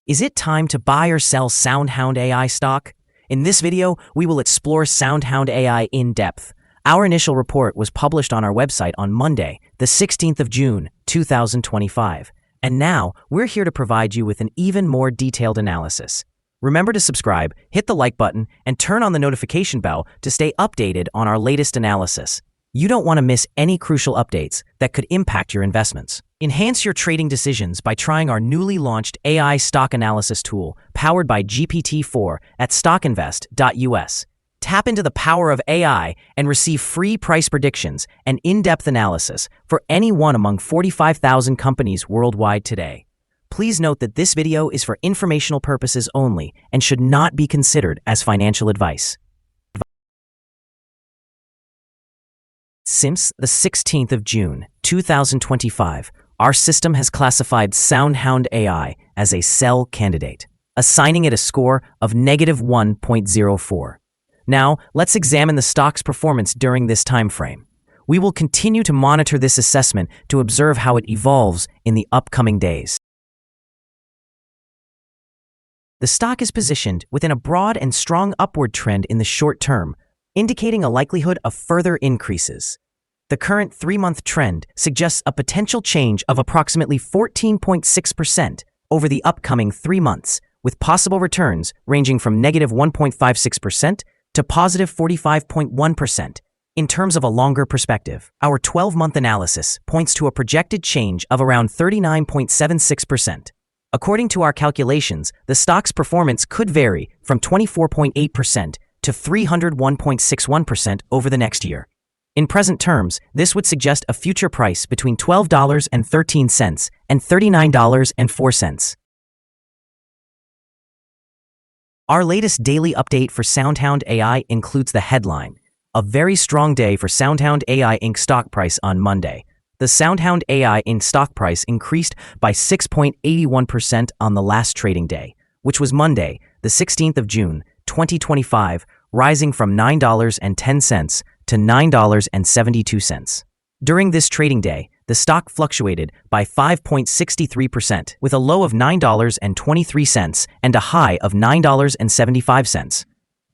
Is it time to buy or sell SoundHound AI stock? In this video, we will explore SoundHound AI in depth. Our initial report was published on our website on Monday, the 16th of June, 2025. And now, we're here to provide you with an even more detailed analysis. Remember to subscribe, hit the like button, and turn on the notification bell to stay updated on our latest analysis. You don't want to miss any crucial updates that could impact your investments. Enhance your trading decisions by trying our newly launched AI stock analysis tool powered by GPT-4 at StockInvest.us. Tap into the power of AI and receive free price predictions and in-depth analysis for any one among 45,000 companies worldwide today. Please note that this video is for informational purposes only and should not be considered as financial advice. Since the 16th of June, 2025, our system has classified SoundHound AI as a sell candidate, assigning it a score of -1.04. Now, let's examine the stock's performance during this time frame. We will continue to monitor this assessment to observe how it evolves in the upcoming days. The stock is positioned within a broad and strong upward trend in the short term, indicating a likelihood of further increases. The current 3-month trend suggests a potential change of approximately 14.6% over the upcoming 3 months, with possible returns ranging from -1.56% to +45.1%. In terms of a longer perspective, our 12-month analysis points to a projected change of around 39.76%. According to our calculations, the stock's performance could vary from 24.8% to 301.61% over the next year. In present terms, this would suggest a future price between $12.13 and $39.04. Our latest daily update for SoundHound AI includes the headline: a very strong day for SoundHound AI Inc. stock price on Monday. The SoundHound AI Inc. stock price increased by 6.81% on the last trading day, which was Monday, the 16th of June, 2025, rising from $9.10 to $9.72. During this trading day, the stock fluctuated by 5.63%, with a low of $9.23 and a high of $9.75.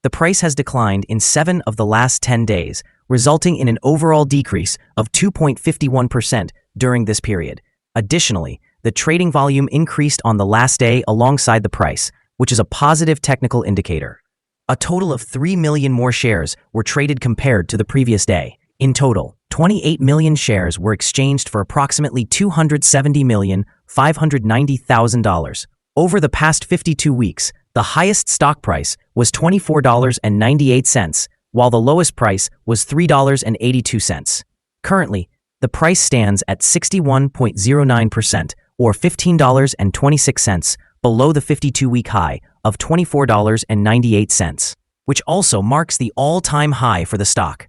The price has declined in 7 of the last 10 days, resulting in an overall decrease of 2.51% during this period. Additionally, the trading volume increased on the last day alongside the price, which is a positive technical indicator. A total of 3 million more shares were traded compared to the previous day. In total, 28 million shares were exchanged for approximately $270,590,000. Over the past 52 weeks, the highest stock price was $24.98, while the lowest price was $3.82. Currently, the price stands at 61.09%, or $15.26, below the 52-week high of $24.98, which also marks the all-time high for the stock.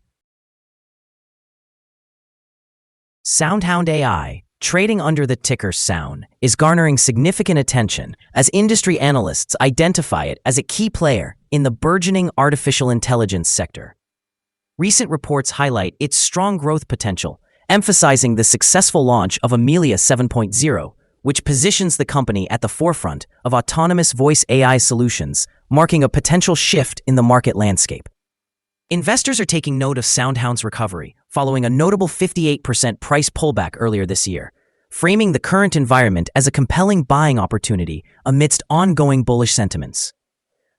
SoundHound AI, trading under the ticker SOUN, is garnering significant attention as industry analysts identify it as a key player in the burgeoning artificial intelligence sector. Recent reports highlight its strong growth potential, emphasizing the successful launch of Amelia 7.0, which positions the company at the forefront of autonomous voice AI solutions, marking a potential shift in the market landscape. Investors are taking note of SoundHound's recovery, following a notable 58% price pullback earlier this year, framing the current environment as a compelling buying opportunity amidst ongoing bullish sentiments.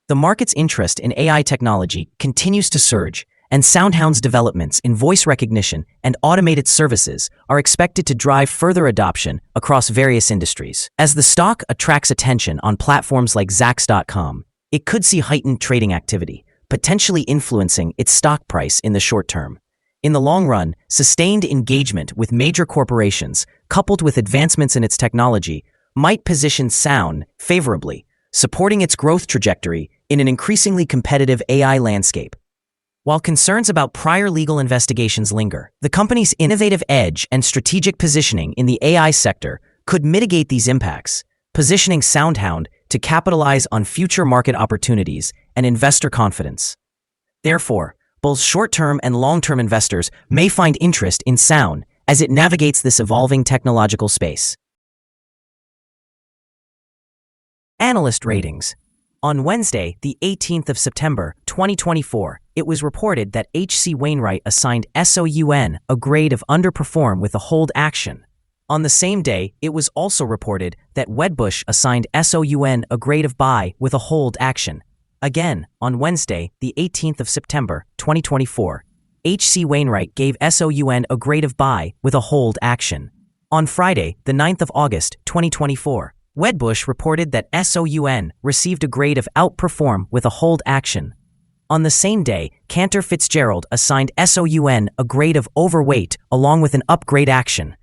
The market's interest in AI technology continues to surge, and SoundHound's developments in voice recognition and automated services are expected to drive further adoption across various industries. As the stock attracts attention on platforms like Zacks.com, it could see heightened trading activity, potentially influencing its stock price in the short term. In the long run, sustained engagement with major corporations, coupled with advancements in its technology, might position SOUN favorably, supporting its growth trajectory in an increasingly competitive AI landscape. While concerns about prior legal investigations linger, the company's innovative edge and strategic positioning in the AI sector could mitigate these impacts, positioning SoundHound to capitalize on future market opportunities and investor confidence. Therefore, both short-term and long-term investors may find interest in SOUN as it navigates this evolving technological space. Analyst ratings. On Wednesday, the 18th of September, 2024, it was reported that H.C. Wainwright assigned SOUN a grade of underperform with a hold action. On the same day, it was also reported that Wedbush assigned SOUN a grade of buy with a hold action. Again, on Wednesday, the 18th of September, 2024, H.C. Wainwright gave SOUN a grade of buy with a hold action. On Friday, the 9th of August, 2024, Wedbush reported that SOUN received a grade of outperform with a hold action. On the same day, Cantor Fitzgerald assigned SOUN a grade of overweight along with an upgrade action.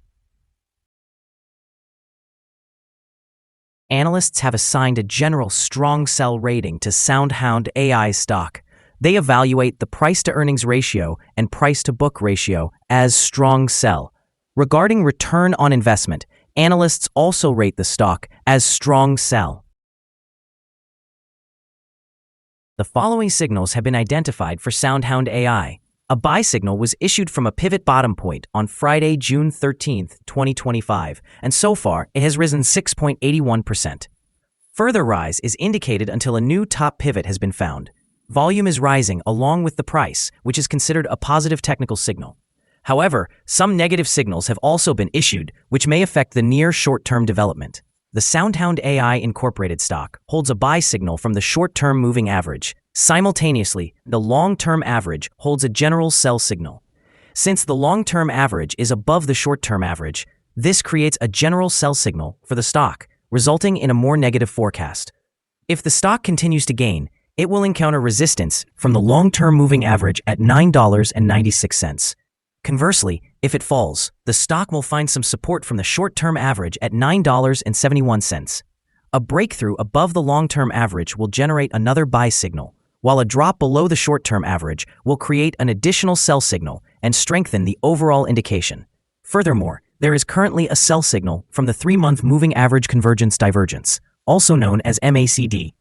Analysts have assigned a general strong sell rating to SoundHound AI stock. They evaluate the price-to-earnings ratio and price-to-book ratio as strong sell. Regarding return on investment, analysts also rate the stock as strong sell. The following signals have been identified for SoundHound AI. A buy signal was issued from a pivot bottom point on Friday, June 13, 2025, and so far it has risen 6.81%. Further rise is indicated until a new top pivot has been found. Volume is rising along with the price, which is considered a positive technical signal. However, some negative signals have also been issued, which may affect the near short-term development. The SoundHound AI Incorporated stock holds a buy signal from the short-term moving average. Simultaneously, the long-term average holds a general sell signal. Since the long-term average is above the short-term average, this creates a general sell signal for the stock, resulting in a more negative forecast. If the stock continues to gain, it will encounter resistance from the long-term moving average at $9.96. Conversely, if it falls, the stock will find some support from the short-term average at $9.71. A breakthrough above the long-term average will generate another buy signal, while a drop below the short-term average will create an additional sell signal and strengthen the overall indication. Furthermore, there is currently a sell signal from the 3-month moving average convergence divergence, also known as MACD.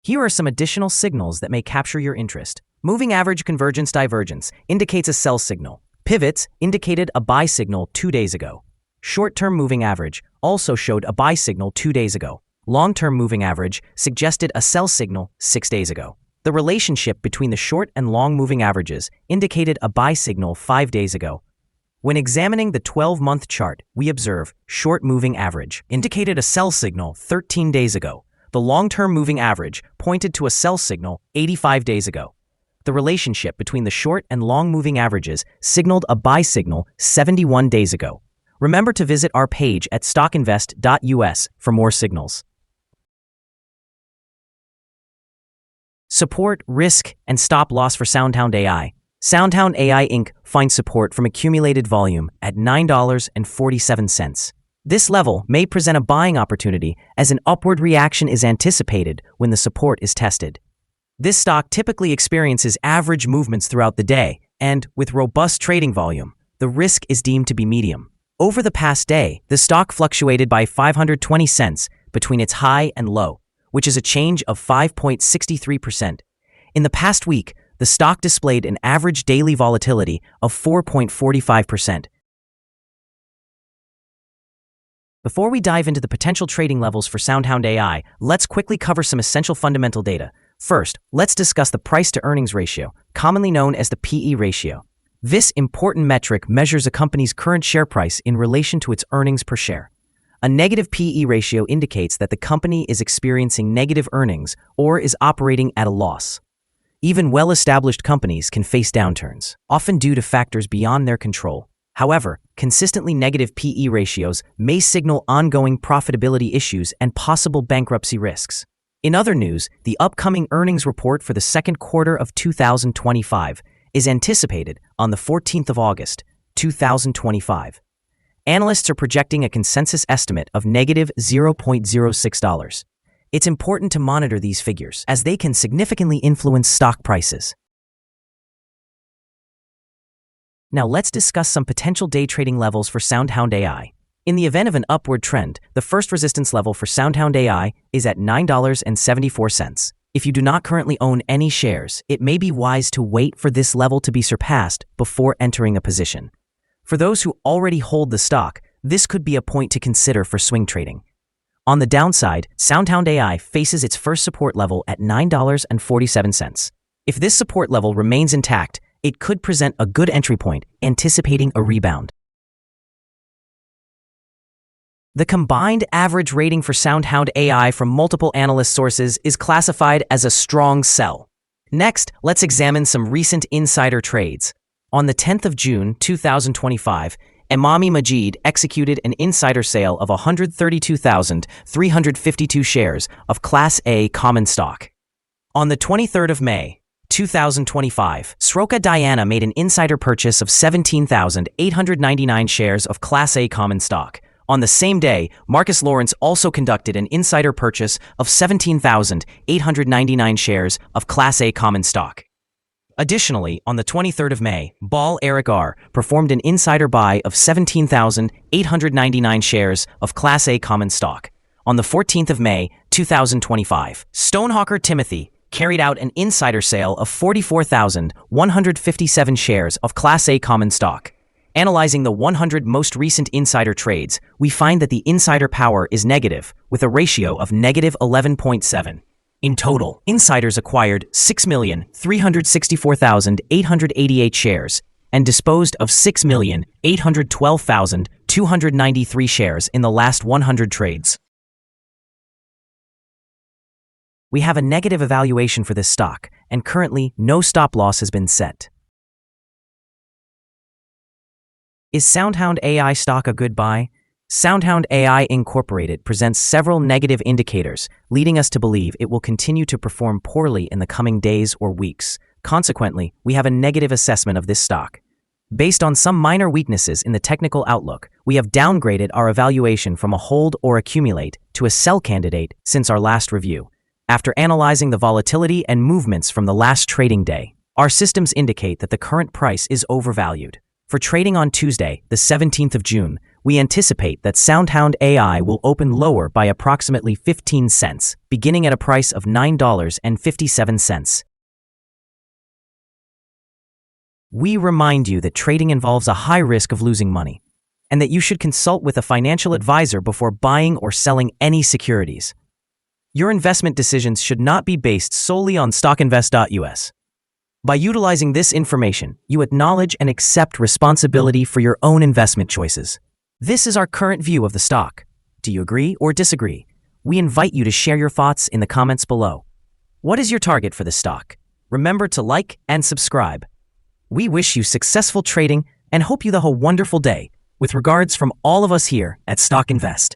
Here are some additional signals that may capture your interest. Moving average convergence divergence indicates a sell signal. Pivots indicated a buy signal 2 days ago. Short-term moving average also showed a buy signal 2 days ago. Long-term moving average suggested a sell signal 6 days ago. The relationship between the short and long moving averages indicated a buy signal 5 days ago. When examining the 12-month chart, we observe short moving average indicated a sell signal 13 days ago. The long-term moving average pointed to a sell signal 85 days ago. The relationship between the short and long moving averages signaled a buy signal 71 days ago. Remember to visit our page at StockInvest.us for more signals. Support, risk, and stop loss for SoundHound AI. SoundHound AI Inc. finds support from accumulated volume at $9.47. This level may present a buying opportunity as an upward reaction is anticipated when the support is tested. This stock typically experiences average movements throughout the day, and with robust trading volume, the risk is deemed to be medium. Over the past day, the stock fluctuated by 520 cents between its high and low, which is a change of 5.63%. In the past week, the stock displayed an average daily volatility of 4.45%. Before we dive into the potential trading levels for SoundHound AI, let's quickly cover some essential fundamental data. First, let's discuss the price-to-earnings ratio, commonly known as the PE ratio. This important metric measures a company's current share price in relation to its earnings per share. A negative PE ratio indicates that the company is experiencing negative earnings or is operating at a loss. Even well-established companies can face downturns, often due to factors beyond their control. However, consistently negative PE ratios may signal ongoing profitability issues and possible bankruptcy risks. In other news, the upcoming earnings report for the second quarter of 2025 is anticipated on the 14th of August, 2025. Analysts are projecting a consensus estimate of negative $0.06. It's important to monitor these figures as they can significantly influence stock prices. Now let's discuss some potential day trading levels for SoundHound AI. In the event of an upward trend, the first resistance level for SoundHound AI is at $9.74. If you do not currently own any shares, it may be wise to wait for this level to be surpassed before entering a position. For those who already hold the stock, this could be a point to consider for swing trading. On the downside, SoundHound AI faces its first support level at $9.47. If this support level remains intact, it could present a good entry point, anticipating a rebound. The combined average rating for SoundHound AI from multiple analyst sources is classified as a strong sell. Next, let's examine some recent insider trades. On the 10th of June 2025, Imami Majid executed an insider sale of 132,352 shares of Class A common stock. On the 23rd of May 2025, Sroka Diana made an insider purchase of 17,899 shares of Class A common stock. On the same day, Marcus Lawrence also conducted an insider purchase of 17,899 shares of Class A common stock. Additionally, on the 23rd of May, Ball Eric R. performed an insider buy of 17,899 shares of Class A common stock. On the 14th of May 2025, Stonehawker Timothy carried out an insider sale of 44,157 shares of Class A common stock. Analyzing the 100 most recent insider trades, we find that the insider power is negative, with a ratio of negative 11.7. In total, insiders acquired 6,364,888 shares and disposed of 6,812,293 shares in the last 100 trades. We have a negative evaluation for this stock, and currently no stop loss has been set. Is SoundHound AI stock a good buy? SoundHound AI Incorporated presents several negative indicators, leading us to believe it will continue to perform poorly in the coming days or weeks. Consequently, we have a negative assessment of this stock. Based on some minor weaknesses in the technical outlook, we have downgraded our evaluation from a hold or accumulate to a sell candidate since our last review. After analyzing the volatility and movements from the last trading day, our systems indicate that the current price is overvalued. For trading on Tuesday, the 17th of June, we anticipate that SoundHound AI will open lower by approximately 15 cents, beginning at a price of $9.57. We remind you that trading involves a high risk of losing money, and that you should consult with a financial advisor before buying or selling any securities. Your investment decisions should not be based solely on StockInvest.us. By utilizing this information, you acknowledge and accept responsibility for your own investment choices. This is our current view of the stock. Do you agree or disagree? We invite you to share your thoughts in the comments below. What is your target for this stock? Remember to like and subscribe. We wish you successful trading and hope you have a wonderful day. With regards from all of us here at Stock Invest.